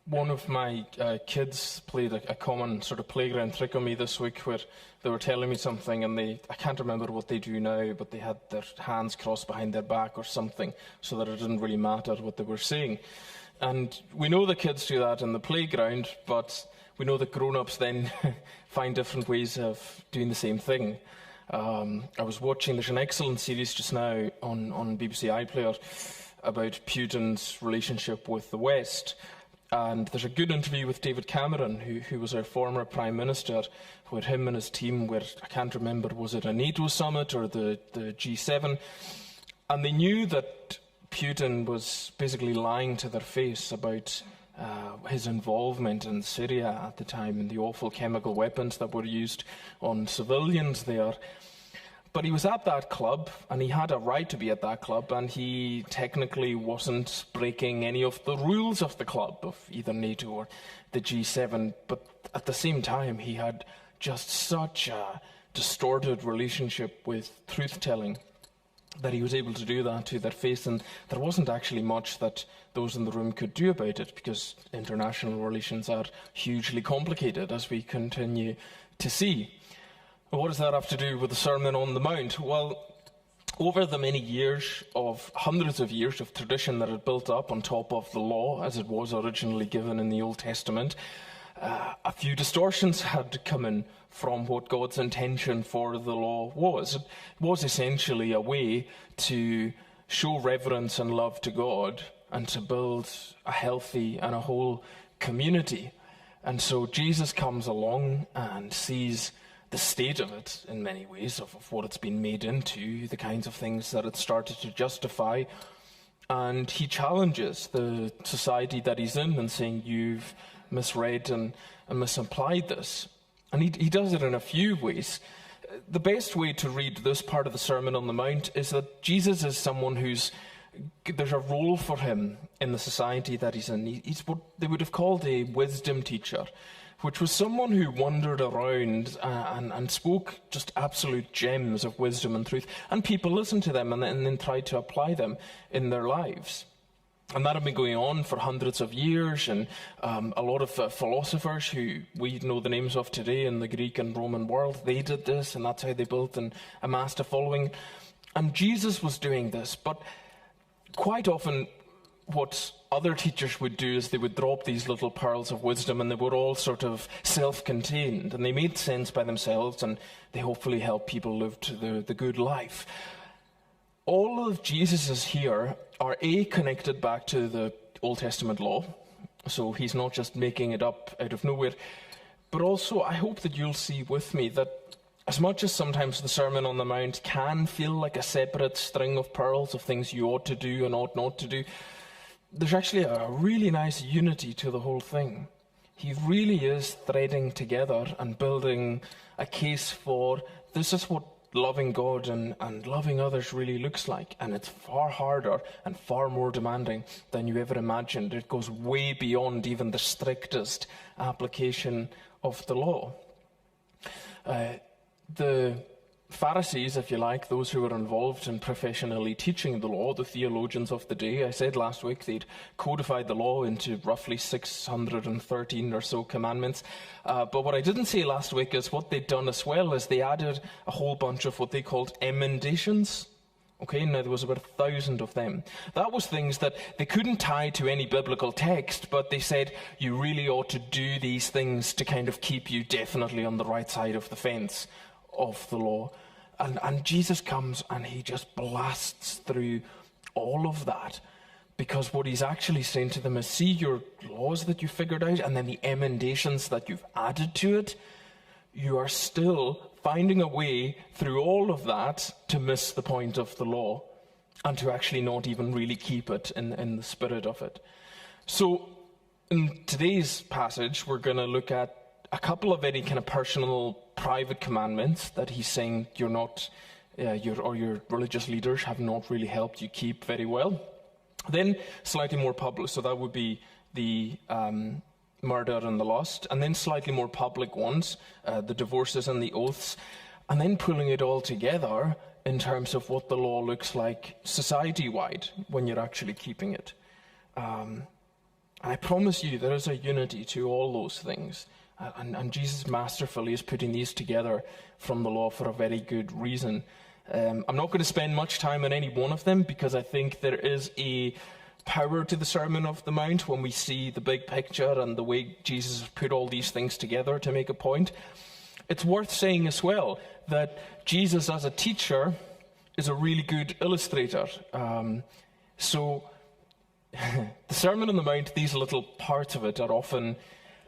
One of my kids played a common sort of playground trick on me this week where they were telling me something and I can't remember what they do now, but they had their hands crossed behind their back or something so that it didn't really matter what they were saying. And we know the kids do that in the playground, but we know that grown-ups then find different ways of doing the same thing. I was watching, there's an excellent series just now on BBC iPlayer about Putin's relationship with the West. And there's a good interview with David Cameron, who was our former Prime Minister, where him and his team were, I can't remember, was it a NATO summit or the G7? And they knew that Putin was basically lying to their face about his involvement in Syria at the time and the awful chemical weapons that were used on civilians there. But he was at that club, and he had a right to be at that club, and he technically wasn't breaking any of the rules of the club, of either NATO or the G7. But at the same time, he had just such a distorted relationship with truth-telling that he was able to do that to their face, and there wasn't actually much that those in the room could do about it, because international relations are hugely complicated, as we continue to see. What does that have to do with the Sermon on the Mount? Well, over the many years of hundreds of years of tradition that had built up on top of the law, as it was originally given in the Old Testament, a few distortions had come in from what God's intention for the law was. It was essentially a way to show reverence and love to God and to build a healthy and a whole community. And so Jesus comes along and sees the state of it, in many ways, of what it's been made into, the kinds of things that it started to justify. And he challenges the society that he's in and saying, you've misread and misapplied this. And he does it in a few ways. The best way to read this part of the Sermon on the Mount is that Jesus is someone there's a role for him in the society that he's in. He's what they would have called a wisdom teacher, which was someone who wandered around and spoke just absolute gems of wisdom and truth. And people listened to them and then tried to apply them in their lives. And that had been going on for hundreds of years, and a lot of philosophers who we know the names of today in the Greek and Roman world, they did this, and that's how they built and amassed a following. And Jesus was doing this, but quite often what other teachers would do is they would drop these little pearls of wisdom, and they were all sort of self-contained, and they made sense by themselves, and they hopefully helped people live to the good life. All of Jesus's here are connected back to the Old Testament law, so he's not just making it up out of nowhere, but also I hope that you'll see with me that as much as sometimes the Sermon on the Mount can feel like a separate string of pearls of things you ought to do and ought not to do, there's actually a really nice unity to the whole thing. He really is threading together and building a case for this is what loving God and loving others really looks like. And it's far harder and far more demanding than you ever imagined. It goes way beyond even the strictest application of the law. The Pharisees, if you like, those who were involved in professionally teaching the law, the theologians of the day, I said last week they'd codified the law into roughly 613 or so commandments. But what I didn't say last week is what they'd done as well is they added a whole bunch of what they called emendations. Okay, now there was about 1,000 of them. That was things that they couldn't tie to any biblical text, but they said you really ought to do these things to kind of keep you definitely on the right side of the fence of the law. And Jesus comes and he just blasts through all of that, because what he's actually saying to them is, see your laws that you figured out and then the emendations that you've added to it, you are still finding a way through all of that to miss the point of the law and to actually not even really keep it in the spirit of it. So in today's passage, we're going to look at a couple of very kind of personal, private commandments that he's saying your religious leaders have not really helped you keep very well. Then slightly more public, so that would be the murder and the lust, and then slightly more public ones, the divorces and the oaths, and then pulling it all together in terms of what the law looks like society-wide when you're actually keeping it. And I promise you, there is a unity to all those things. And Jesus masterfully is putting these together from the law for a very good reason. I'm not going to spend much time on any one of them, because I think there is a power to the Sermon of the Mount when we see the big picture and the way Jesus has put all these things together to make a point. It's worth saying as well that Jesus as a teacher is a really good illustrator. So the Sermon on the Mount, these little parts of it are often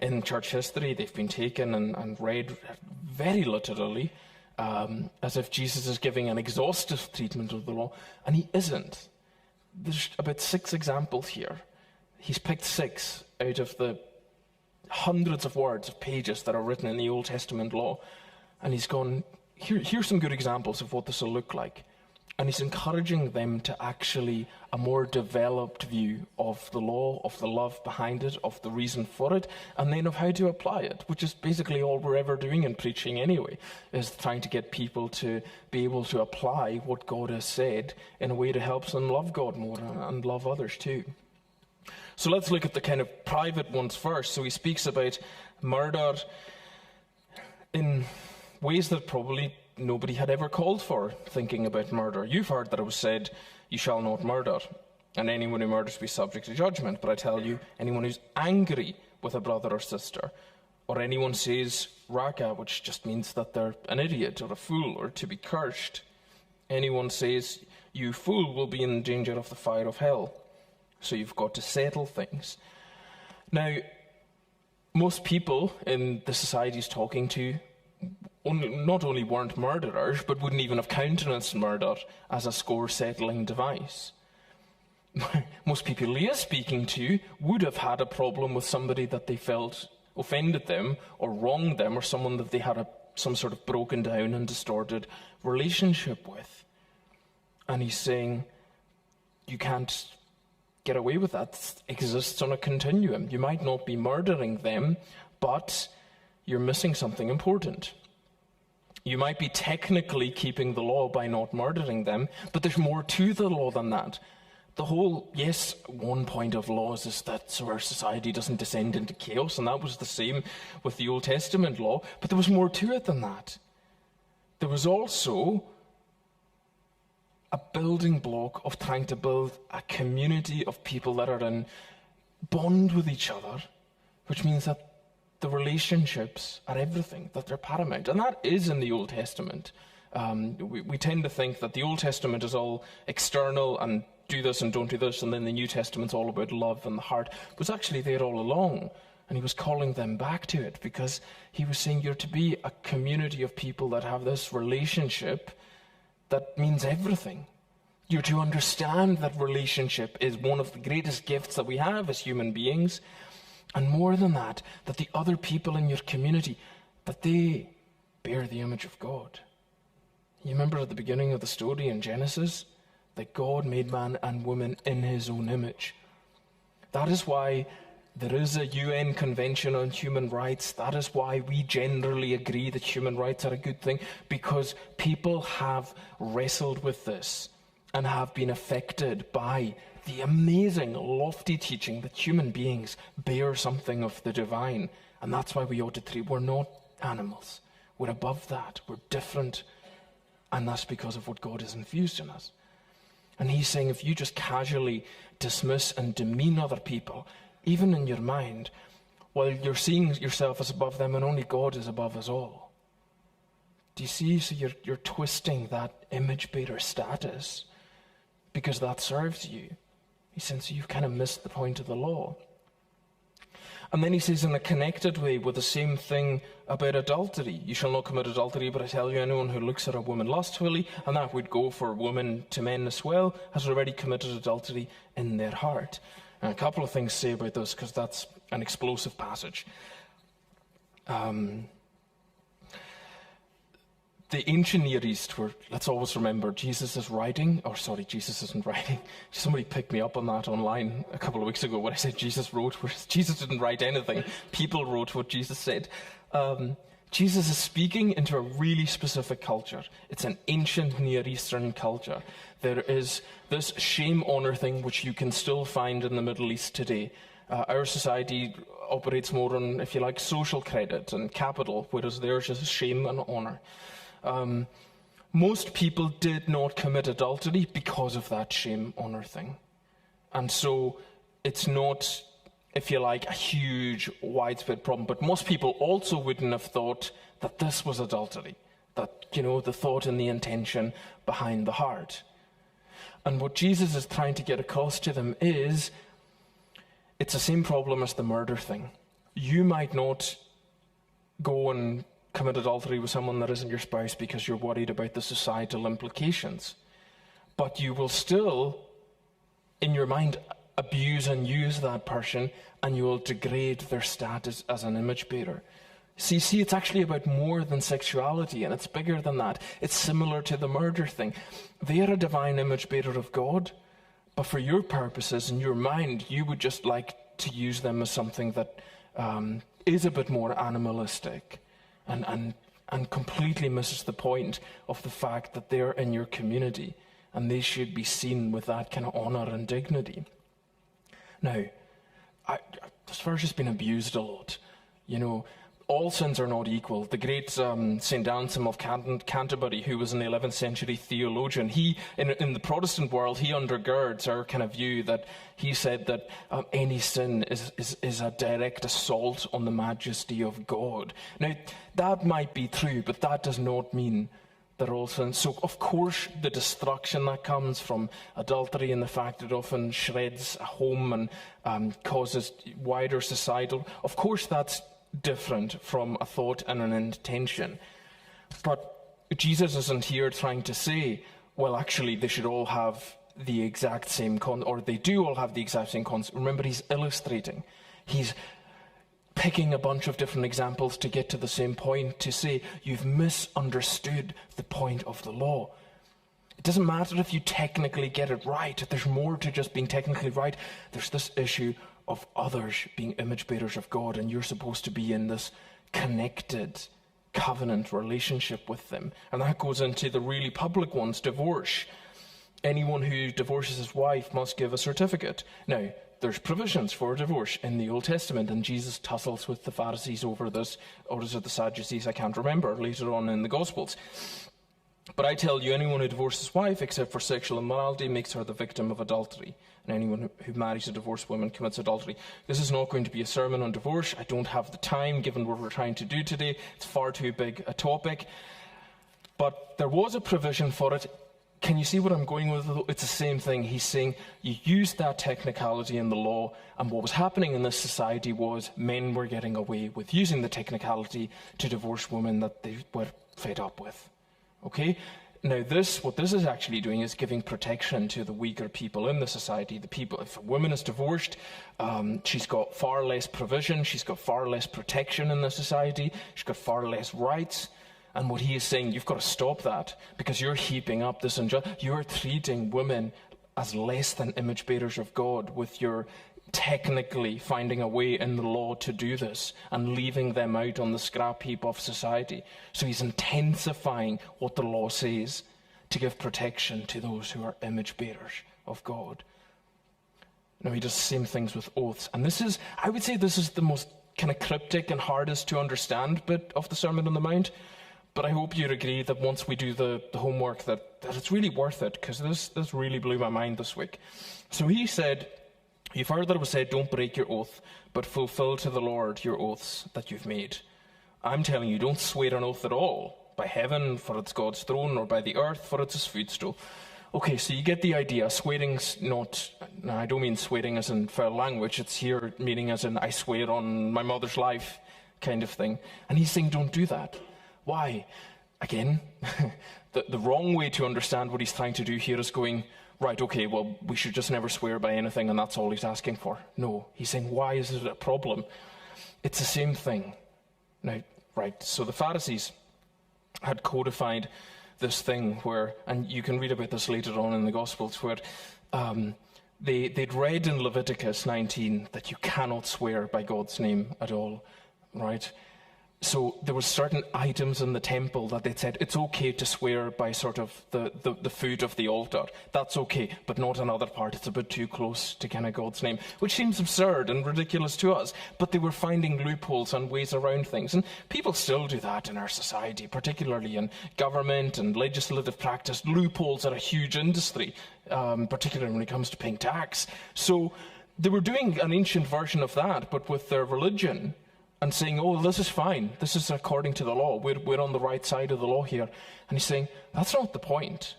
in church history. They've been taken and read very literally, as if Jesus is giving an exhaustive treatment of the law, and he isn't. There's about 6 examples here. He's picked 6 out of the hundreds of words of pages that are written in the Old Testament law, and he's gone, here's some good examples of what this will look like. And he's encouraging them to actually a more developed view of the law, of the love behind it, of the reason for it, and then of how to apply it, which is basically all we're ever doing in preaching anyway, is trying to get people to be able to apply what God has said in a way that helps them love God more and love others too. So let's look at the kind of private ones first. So he speaks about murder in ways that probably nobody had ever called for, thinking about murder. You've heard that it was said, you shall not murder, and anyone who murders will be subject to judgment. But I tell you, anyone who's angry with a brother or sister, or anyone says raca, which just means that they're an idiot or a fool or to be cursed, anyone says, you fool, will be in danger of the fire of hell. So you've got to settle things. Now, most people in the society he's talking to not only weren't murderers, but wouldn't even have countenanced murder as a score-settling device. Most people he is speaking to would have had a problem with somebody that they felt offended them or wronged them, or someone that they had some sort of broken down and distorted relationship with. And he's saying, you can't get away with that. It exists on a continuum. You might not be murdering them, but you're missing something important. You might be technically keeping the law by not murdering them, but there's more to the law than that. The whole, yes, one point of laws is that so our society doesn't descend into chaos, and that was the same with the Old Testament law, but there was more to it than that. There was also a building block of trying to build a community of people that are in bond with each other, which means that the relationships are everything, that they're paramount. And that is in the Old Testament. We tend to think that the Old Testament is all external and do this and don't do this, and then the New Testament's all about love and the heart. It was actually there all along, and he was calling them back to it, because he was saying you're to be a community of people that have this relationship that means everything. You're to understand that relationship is one of the greatest gifts that we have as human beings. And more than that, that the other people in your community, that they bear the image of God. You remember at the beginning of the story in Genesis, that God made man and woman in his own image. That is why there is a UN Convention on Human Rights. That is why we generally agree that human rights are a good thing, because people have wrestled with this and have been affected by the amazing, lofty teaching that human beings bear something of the divine. And that's why we ought to treat, we're not animals. We're above that. We're different. And that's because of what God has infused in us. And he's saying if you just casually dismiss and demean other people, even in your mind, while you're seeing yourself as above them and only God is above us all. Do you see? So you're twisting that image bearer status because that serves you. He says, so you've kind of missed the point of the law. And then he says in a connected way with the same thing about adultery. You shall not commit adultery, but I tell you, anyone who looks at a woman lustfully, and that would go for women to men as well, has already committed adultery in their heart. And a couple of things to say about this, because that's an explosive passage. The ancient Near East, where, let's always remember, Jesus isn't writing. Somebody picked me up on that online a couple of weeks ago when I said Jesus wrote, whereas Jesus didn't write anything. People wrote what Jesus said. Jesus is speaking into a really specific culture. It's an ancient Near Eastern culture. There is this shame-honor thing which you can still find in the Middle East today. Our society operates more on, if you like, social credit and capital, whereas theirs is shame and honour. Most people did not commit adultery because of that shame-honour thing. And so it's not, if you like, a huge, widespread problem. But most people also wouldn't have thought that this was adultery. That, the thought and the intention behind the heart. And what Jesus is trying to get across to them is, it's the same problem as the murder thing. You might not go and commit adultery with someone that isn't your spouse because you're worried about the societal implications. But you will still, in your mind, abuse and use that person, and you will degrade their status as an image bearer. See, it's actually about more than sexuality, and it's bigger than that. It's similar to the murder thing. They are a divine image bearer of God, but for your purposes, in your mind, you would just like to use them as something that is a bit more animalistic and completely misses the point of the fact that they're in your community, and they should be seen with that kind of honour and dignity. Now, this verse has been abused a lot. All sins are not equal. The great St. Anselm of Canterbury, who was an 11th century theologian, he, in the Protestant world, he undergirds our kind of view that he said that any sin is a direct assault on the majesty of God. Now, that might be true, but that does not mean that all sins. So, of course, the destruction that comes from adultery and the fact it often shreds a home and causes wider societal, of course, that's different from a thought and an intention. But Jesus isn't here trying to say, well, actually, they should all have the exact same or they do all have the exact same concept. Remember, he's illustrating. He's picking a bunch of different examples to get to the same point, to say, you've misunderstood the point of the law. It doesn't matter if you technically get it right. There's more to just being technically right. There's this issue of others being image bearers of God, and you're supposed to be in this connected covenant relationship with them. And that goes into the really public ones, divorce. Anyone who divorces his wife must give a certificate. Now, there's provisions for divorce in the Old Testament, and Jesus tussles with the Pharisees over this, or is it the Sadducees? I can't remember, later on in the Gospels. But I tell you, anyone who divorces his wife, except for sexual immorality, makes her the victim of adultery. And anyone who marries a divorced woman commits adultery. This is not going to be a sermon on divorce. I don't have the time, given what we're trying to do today. It's far too big a topic. But there was a provision for it. Can you see what I'm going with? It's the same thing. He's saying you used that technicality in the law, and what was happening in this society was men were getting away with using the technicality to divorce women that they were fed up with. Okay? Now, what this is actually doing is giving protection to the weaker people in the society. The people, if a woman is divorced, she's got far less provision, she's got far less protection in the society, she's got far less rights. And what he is saying, you've got to stop that, because you're heaping up this injustice. You're treating women as less than image bearers of God with your technically finding a way in the law to do this and leaving them out on the scrap heap of society. So he's intensifying what the law says to give protection to those who are image bearers of God. Now, he does the same things with oaths. And I would say this is the most kind of cryptic and hardest to understand bit of the Sermon on the Mount. But I hope you'd agree that once we do the homework that it's really worth it, because this really blew my mind this week. So he said, you've heard that it was said, don't break your oath, but fulfill to the Lord your oaths that you've made. I'm telling you, don't swear an oath at all, by heaven, for it's God's throne, or by the earth, for it's his footstool. Okay, so you get the idea. Swearing's not, no, I don't mean swearing as in foul language, it's here meaning as in I swear on my mother's life kind of thing. And he's saying don't do that. Why? Again, the wrong way to understand what he's trying to do here is going, right, okay, well, we should just never swear by anything, and that's all he's asking for. No, he's saying, why is it a problem? It's the same thing. Now, right, so the Pharisees had codified this thing where, and you can read about this later on in the Gospels, where they'd read in Leviticus 19 that you cannot swear by God's name at all, right? So there were certain items in the temple that they said it's okay to swear by sort of the food of the altar. That's okay, but not another part. It's a bit too close to kind of God's name, which seems absurd and ridiculous to us. But they were finding loopholes and ways around things. And people still do that in our society, particularly in government and legislative practice. Loopholes are a huge industry, particularly when it comes to paying tax. So they were doing an ancient version of that, but with their religion, and saying, oh, this is fine. This is according to the law. We're on the right side of the law here. And he's saying, that's not the point.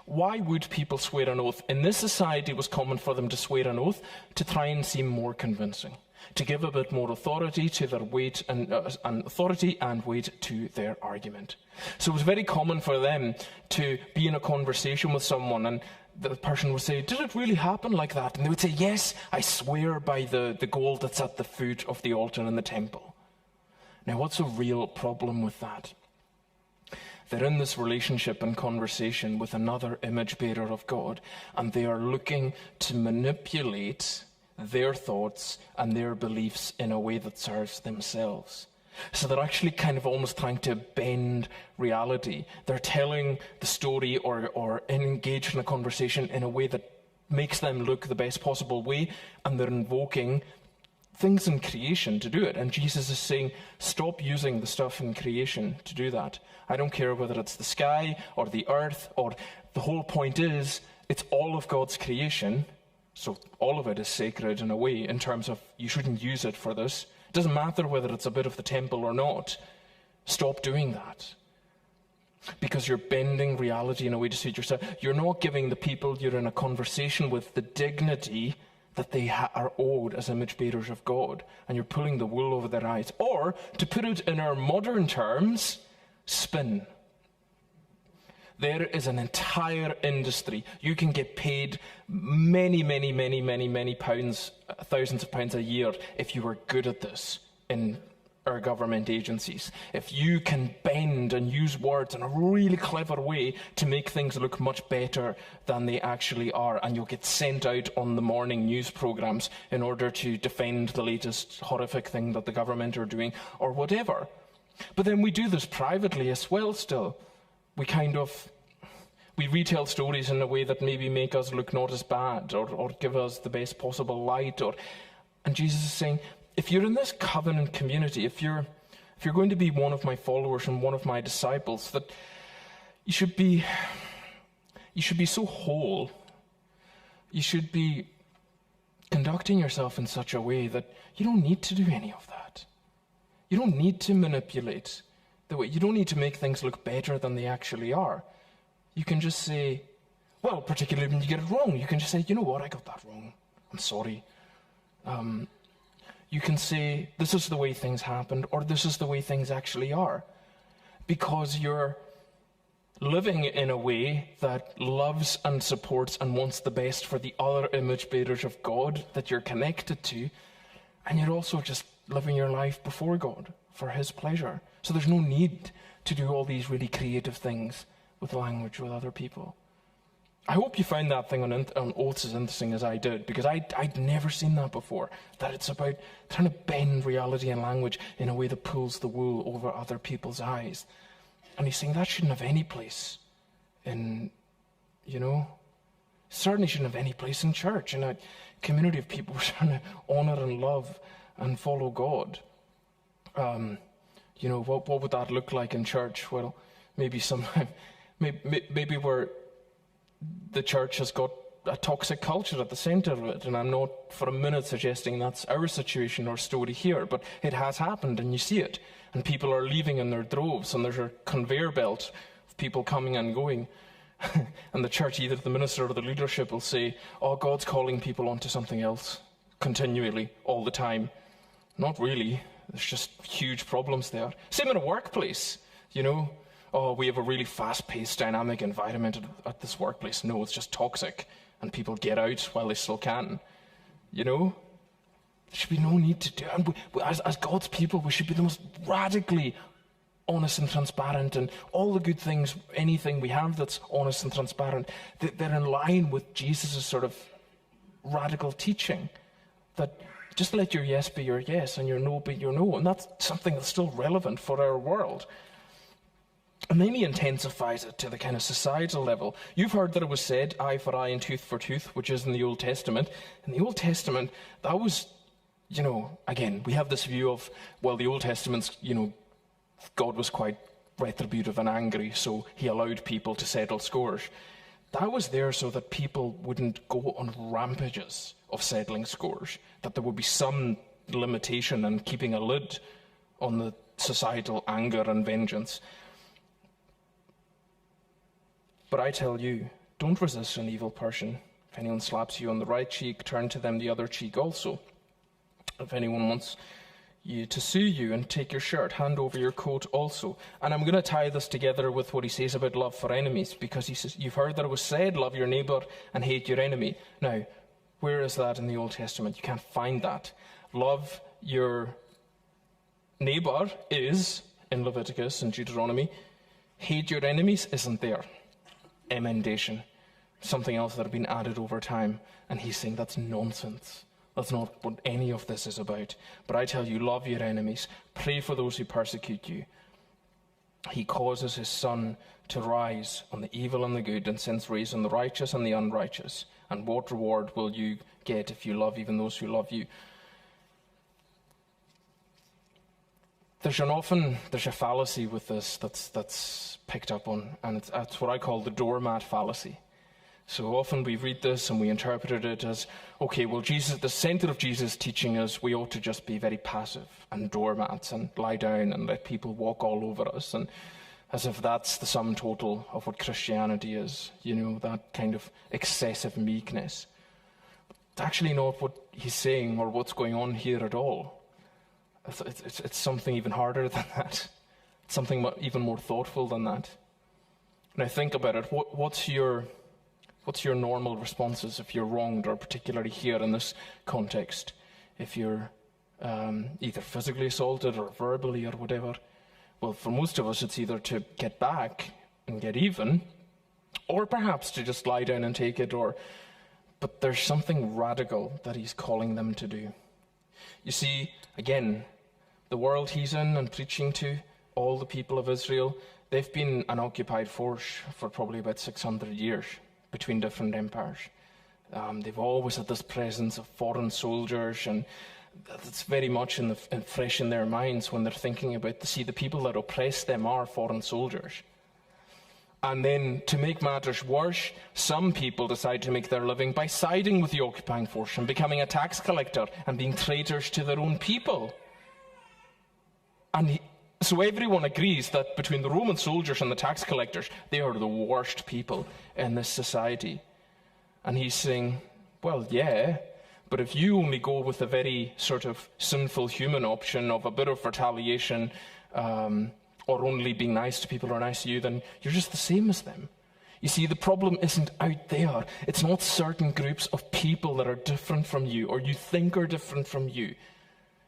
Why would people swear an oath? In this society, it was common for them to swear an oath to try and seem more convincing, to give a bit more authority to their weight and authority and weight to their argument. So it was very common for them to be in a conversation with someone, and the person would say, did it really happen like that? And they would say, yes, I swear by the gold that's at the foot of the altar in the temple. Now, what's a real problem with that? They're in this relationship and conversation with another image bearer of God, and they are looking to manipulate their thoughts and their beliefs in a way that serves themselves. So they're actually kind of almost trying to bend reality. They're telling the story or engaged in a conversation in a way that makes them look the best possible way, and they're invoking things in creation to do it. And Jesus is saying, stop using the stuff in creation to do that. I don't care whether it's the sky or the earth, or the whole point is, it's all of God's creation, so all of it is sacred in a way, in terms of you shouldn't use it for this. It doesn't matter whether it's a bit of the temple or not. Stop doing that. Because you're bending reality in a way to suit yourself. You're not giving the people you're in a conversation with the dignity that they are owed as image bearers of God. And you're pulling the wool over their eyes. Or, to put it in our modern terms, spin. There is an entire industry. You can get paid many pounds, thousands of pounds a year if you are good at this in our government agencies. If you can bend and use words in a really clever way to make things look much better than they actually are, and you'll get sent out on the morning news programs in order to defend the latest horrific thing that the government are doing, or whatever. But then we do this privately as well still. We retell stories in a way that maybe make us look not as bad, or give us the best possible light. And Jesus is saying, if you're in this covenant community, if you're going to be one of my followers and one of my disciples, that you should be so whole. You should be conducting yourself in such a way that you don't need to do any of that. You don't need to manipulate the way. You don't need to make things look better than they actually are. You can just say, well, particularly when you get it wrong, you can just say, you know what, I got that wrong. I'm sorry. You can say, this is the way things happened, or this is the way things actually are. Because you're living in a way that loves and supports and wants the best for the other image bearers of God that you're connected to. And you're also just living your life before God for his pleasure. So there's no need to do all these really creative things with language with other people. I hope you found that thing on oaths as interesting as I did, because I'd never seen that before, that it's about trying to bend reality and language in a way that pulls the wool over other people's eyes. And he's saying that shouldn't have any place in, certainly shouldn't have any place in church, in a community of people who are trying to honor and love and follow God. What would that look like in church? Well, maybe where the church has got a toxic culture at the center of it, and I'm not for a minute suggesting that's our situation or story here, but it has happened, and you see it, and people are leaving in their droves, and there's a conveyor belt of people coming and going, and the church, either the minister or the leadership, will say, oh, God's calling people onto something else continually, all the time. Not really. There's just huge problems there. Same in a workplace, Oh, we have a really fast-paced, dynamic environment at this workplace. No, it's just toxic, and people get out while they still can. There should be no need to do it. And as God's people, we should be the most radically honest and transparent, and all the good things, anything we have that's honest and transparent, they're in line with Jesus' sort of radical teaching, that Just let your yes be your yes and your no be your no. And that's something that's still relevant for our world. And then he intensifies it to the kind of societal level. You've heard that it was said, eye for eye and tooth for tooth, which is in the Old Testament. In the Old Testament, that was, again, we have this view of, well, the Old Testament's, God was quite retributive and angry, so he allowed people to settle scores. That was there so that people wouldn't go on rampages of settling scores, that there would be some limitation and keeping a lid on the societal anger and vengeance. But I tell you, don't resist an evil person. If anyone slaps you on the right cheek, turn to them the other cheek also. If anyone wants you to sue you and take your shirt, hand over your coat also. And I'm going to tie this together with what he says about love for enemies, because he says, you've heard that it was said, love your neighbour and hate your enemy. Now, where is that in the Old Testament? You can't find that. Love your neighbour is in Leviticus and Deuteronomy. Hate your enemies isn't there. Emendation, something else that had been added over time. And he's saying that's nonsense. That's not what any of this is about. But I tell you, love your enemies. Pray for those who persecute you. He causes his sun to rise on the evil and the good, and sends rays on the righteous and the unrighteous. And what reward will you get if you love even those who love you? There's a fallacy with this that's picked up on, and that's what I call the doormat fallacy. So often we read this and we interpret it as, okay, well, Jesus, the center of Jesus' teaching is we ought to just be very passive and doormats and lie down and let people walk all over us, and as if that's the sum total of what Christianity is, that kind of excessive meekness. It's actually not what he's saying or what's going on here at all. It's something even harder than that. It's something even more thoughtful than that. Now think about it. What's your normal responses if you're wronged, or particularly here in this context, if you're either physically assaulted or verbally or whatever? Well, for most of us, it's either to get back and get even, or perhaps to just lie down and take it. But there's something radical that he's calling them to do. You see, again, the world he's in and preaching to, all the people of Israel, they've been an occupied force for probably about 600 years between different empires. They've always had this presence of foreign soldiers, and it's very much fresh in their minds when they're thinking about, the people that oppress them are foreign soldiers. And then, to make matters worse, some people decide to make their living by siding with the occupying force and becoming a tax collector and being traitors to their own people. And so everyone agrees that between the Roman soldiers and the tax collectors, they are the worst people in this society. And he's saying, well, yeah, but if you only go with a very sort of sinful human option of a bit of retaliation, or only being nice to people who are nice to you, then you're just the same as them. You see, the problem isn't out there. It's not certain groups of people that are different from you or you think are different from you.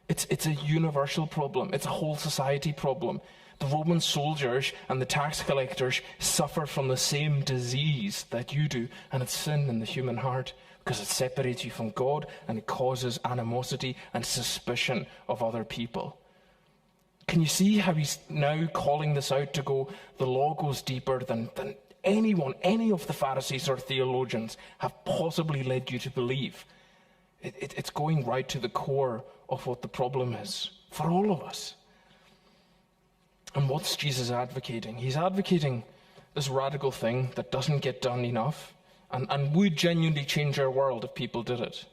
It's a universal problem. It's a whole society problem. The Roman soldiers and the tax collectors suffer from the same disease that you do, and it's sin in the human heart, because it separates you from God and it causes animosity and suspicion of other people. Can you see how he's now calling this out to go, the law goes deeper than any of the Pharisees or theologians have possibly led you to believe? It's going right to the core of what the problem is for all of us. And what's Jesus advocating? He's advocating this radical thing that doesn't get done enough and would genuinely change our world if people did it.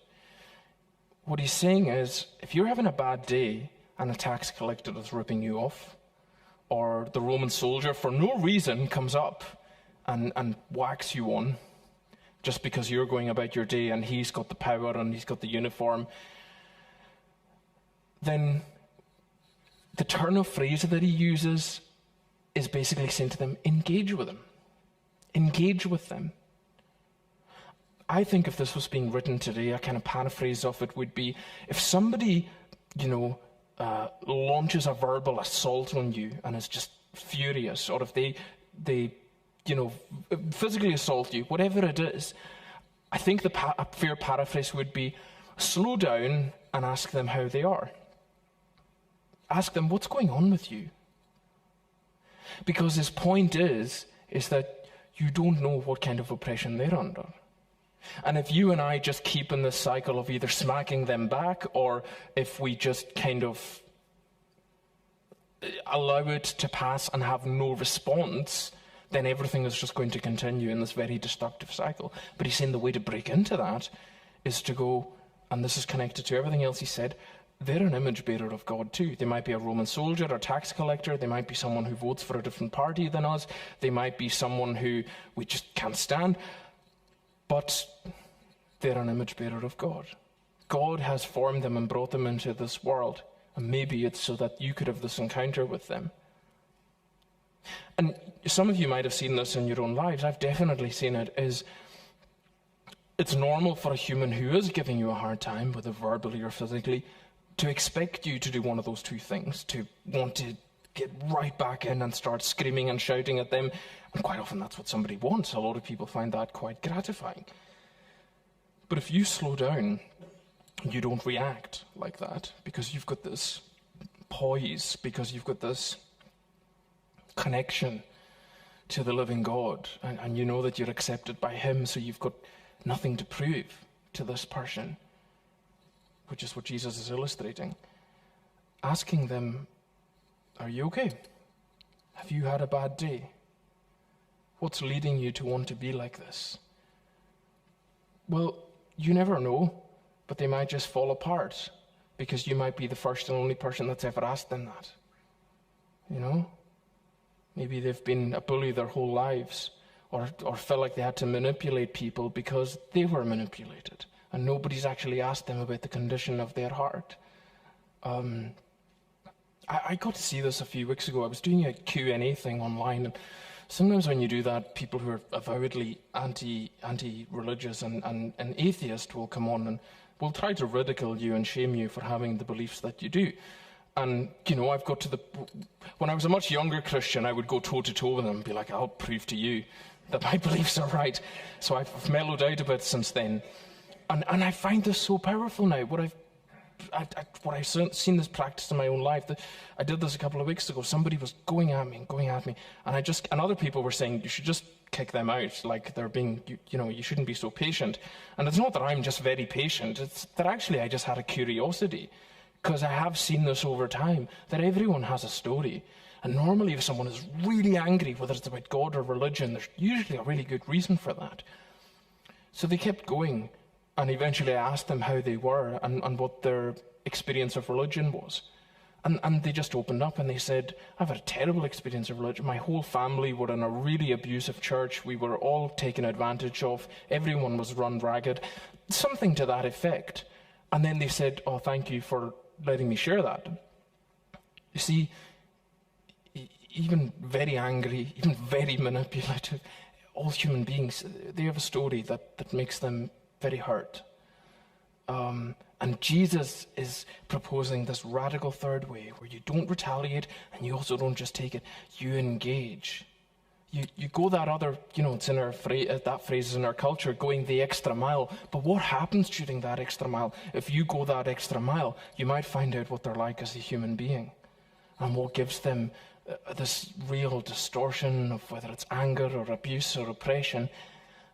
What he's saying is, if you're having a bad day and a tax collector is ripping you off, or the Roman soldier for no reason comes up and whacks you on, just because you're going about your day and he's got the power and he's got the uniform, then the turn of phrase that he uses is basically saying to them, engage with him. Engage with them. I think if this was being written today, a kind of paraphrase of it would be, if somebody, launches a verbal assault on you and is just furious, or if they physically assault you, whatever it is, I think a fair paraphrase would be, slow down and ask them how they are. Ask them, what's going on with you? Because his point is that you don't know what kind of oppression they're under. And if you and I just keep in this cycle of either smacking them back, or if we just kind of allow it to pass and have no response, then everything is just going to continue in this very destructive cycle. But he's saying the way to break into that is to go, and this is connected to everything else he said, they're an image bearer of God too. They might be a Roman soldier or tax collector. They might be someone who votes for a different party than us. They might be someone who we just can't stand. But they're an image bearer of God. God has formed them and brought them into this world. And maybe it's so that you could have this encounter with them. And some of you might have seen this in your own lives. I've definitely seen it. It's normal for a human who is giving you a hard time, whether verbally or physically, to expect you to do one of those two things, to want to get right back in and start screaming and shouting at them. And quite often that's what somebody wants. A lot of people find that quite gratifying. But if you slow down, you don't react like that, because you've got this poise, because you've got this connection to the living God, and you know that you're accepted by him, so you've got nothing to prove to this person, which is what Jesus is illustrating. Asking them, are you okay? Have you had a bad day? What's leading you to want to be like this? Well, you never know, but they might just fall apart, because you might be the first and only person that's ever asked them that. You know? Maybe they've been a bully their whole lives, or felt like they had to manipulate people because they were manipulated, and nobody's actually asked them about the condition of their heart. I got to see this a few weeks ago. I was doing a Q&A thing online, and sometimes when you do that, people who are avowedly anti-religious and atheist will come on and will try to ridicule you and shame you for having the beliefs that you do. And, you know, I've got to when I was a much younger Christian, I would go toe-to-toe with them and be like, I'll prove to you that my beliefs are right. So I've mellowed out a bit since then. And I find this so powerful now. What I've seen this practice in my own life. I did this a couple of weeks ago. Somebody was going at me, and other people were saying, you should just kick them out, like they're being, you shouldn't be so patient. And it's not that I'm just very patient, it's that actually I just had a curiosity, because I have seen this over time, that everyone has a story. And normally if someone is really angry, whether it's about God or religion, there's usually a really good reason for that. So they kept going, and eventually I asked them how they were and what their experience of religion was. And they just opened up and they said, I've had a terrible experience of religion. My whole family were in a really abusive church. We were all taken advantage of. Everyone was run ragged. Something to that effect. And then they said, oh, thank you for letting me share that. You see, even very angry, even very manipulative, all human beings, they have a story that makes them very hurt. And Jesus is proposing this radical third way where you don't retaliate and you also don't just take it. You engage. You go that other, it's in our that phrase is in our culture, going the extra mile. But what happens during that extra mile? If you go that extra mile, you might find out what they're like as a human being, and what gives them this real distortion of whether it's anger or abuse or oppression.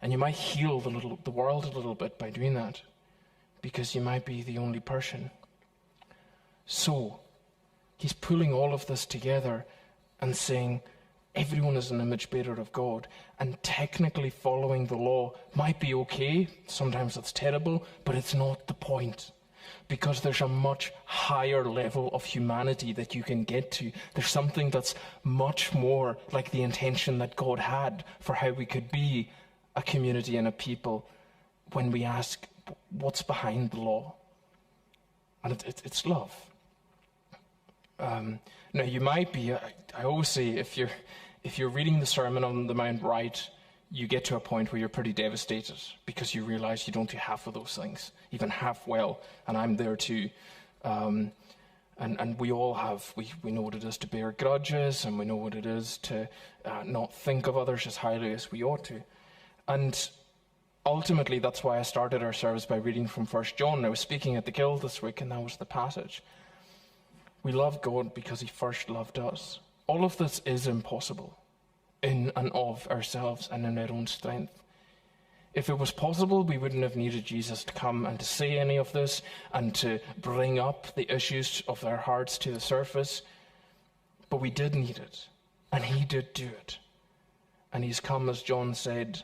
And you might heal the world a little bit by doing that, because you might be the only person. So he's pulling all of this together and saying everyone is an image bearer of God, and technically following the law might be okay. Sometimes it's terrible, but it's not the point, because there's a much higher level of humanity that you can get to. There's something that's much more like the intention that God had for how we could be a community and a people when we ask, what's behind the law? And it's love. Now, you might be, I always say, if you're reading the Sermon on the Mount right, you get to a point where you're pretty devastated because you realize you don't do half of those things, even half well, and I'm there too. And we all have, we know what it is to bear grudges, and we know what it is to not think of others as highly as we ought to. And ultimately, that's why I started our service by reading from 1 John. I was speaking at the Guild this week, and that was the passage. We love God because he first loved us. All of this is impossible in and of ourselves and in our own strength. If it was possible, we wouldn't have needed Jesus to come and to say any of this and to bring up the issues of our hearts to the surface. But we did need it, and he did do it. And he's come, as John said,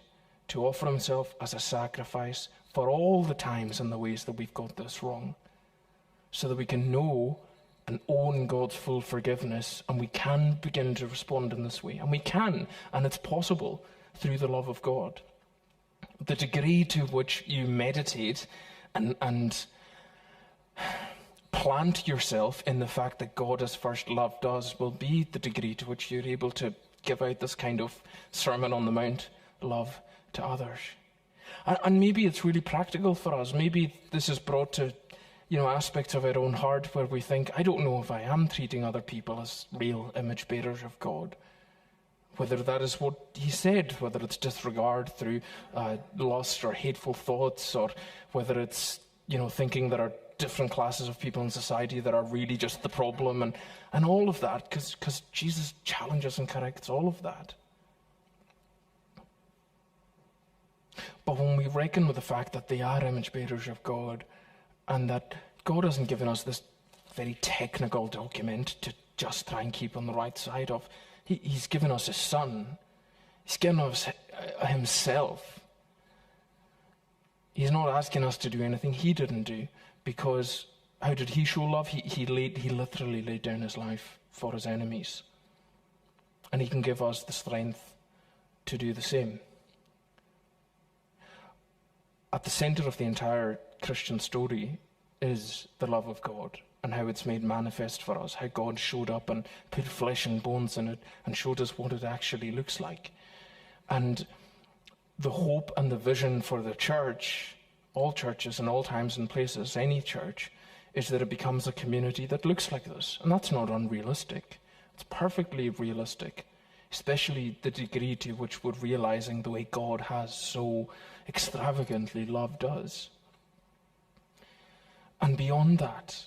to offer himself as a sacrifice for all the times and the ways that we've got this wrong, so that we can know and own God's full forgiveness, and we can begin to respond in this way. And we can, and it's possible through the love of God. The degree to which you meditate and plant yourself in the fact that God has first loved us will be the degree to which you're able to give out this kind of Sermon on the Mount love to others. And maybe it's really practical for us. Maybe this is brought to aspects of our own heart where we think, I don't know if I am treating other people as real image bearers of God. Whether that is what he said, whether it's disregard through lust or hateful thoughts, or whether it's, thinking there are different classes of people in society that are really just the problem, and all of that, because Jesus challenges and corrects all of that. But when we reckon with the fact that they are image bearers of God, and that God hasn't given us this very technical document to just try and keep on the right side of, He's given us his Son. He's given us himself. He's not asking us to do anything he didn't do, because how did he show love? He literally laid down his life for his enemies. And he can give us the strength to do the same. At the center of the entire Christian story is the love of God, and how it's made manifest for us, how God showed up and put flesh and bones in it and showed us what it actually looks like. And the hope and the vision for the church, all churches and all times and places, any church, is that it becomes a community that looks like this. And that's not unrealistic. It's perfectly realistic, especially the degree to which we're realizing the way God has so extravagantly loved us. And beyond that,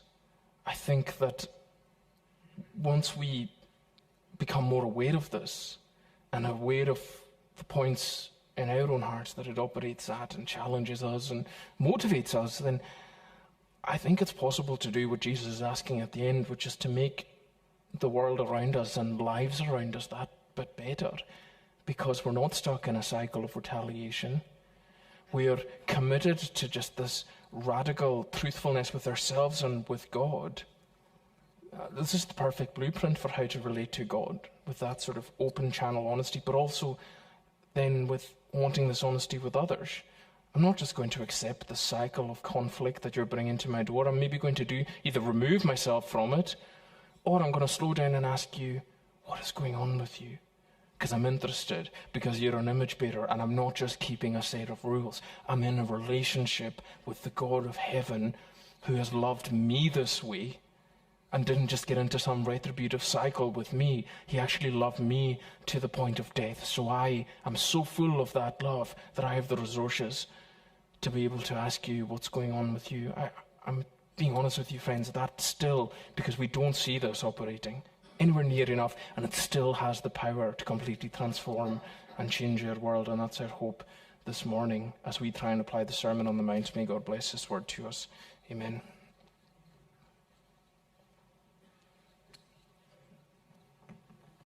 I think that once we become more aware of this and aware of the points in our own hearts that it operates at and challenges us and motivates us, then I think it's possible to do what Jesus is asking at the end, which is to make the world around us and lives around us that bit better, because we're not stuck in a cycle of retaliation. We are committed to just this radical truthfulness with ourselves and with God. This is the perfect blueprint for how to relate to God, with that sort of open channel honesty, but also then with wanting this honesty with others. I'm not just going to accept the cycle of conflict that you're bringing to my door. I'm maybe going to either remove myself from it, or I'm going to slow down and ask you, what is going on with you? Because I'm interested, because you're an image bearer, and I'm not just keeping a set of rules. I'm in a relationship with the God of heaven who has loved me this way and didn't just get into some retributive cycle with me. He actually loved me to the point of death. So I am so full of that love that I have the resources to be able to ask you what's going on with you. I'm being honest with you, friends, that still, because we don't see this operating anywhere near enough, and it still has the power to completely transform and change our world. And that's our hope this morning as we try and apply the Sermon on the Mount. May God bless his word to us. Amen.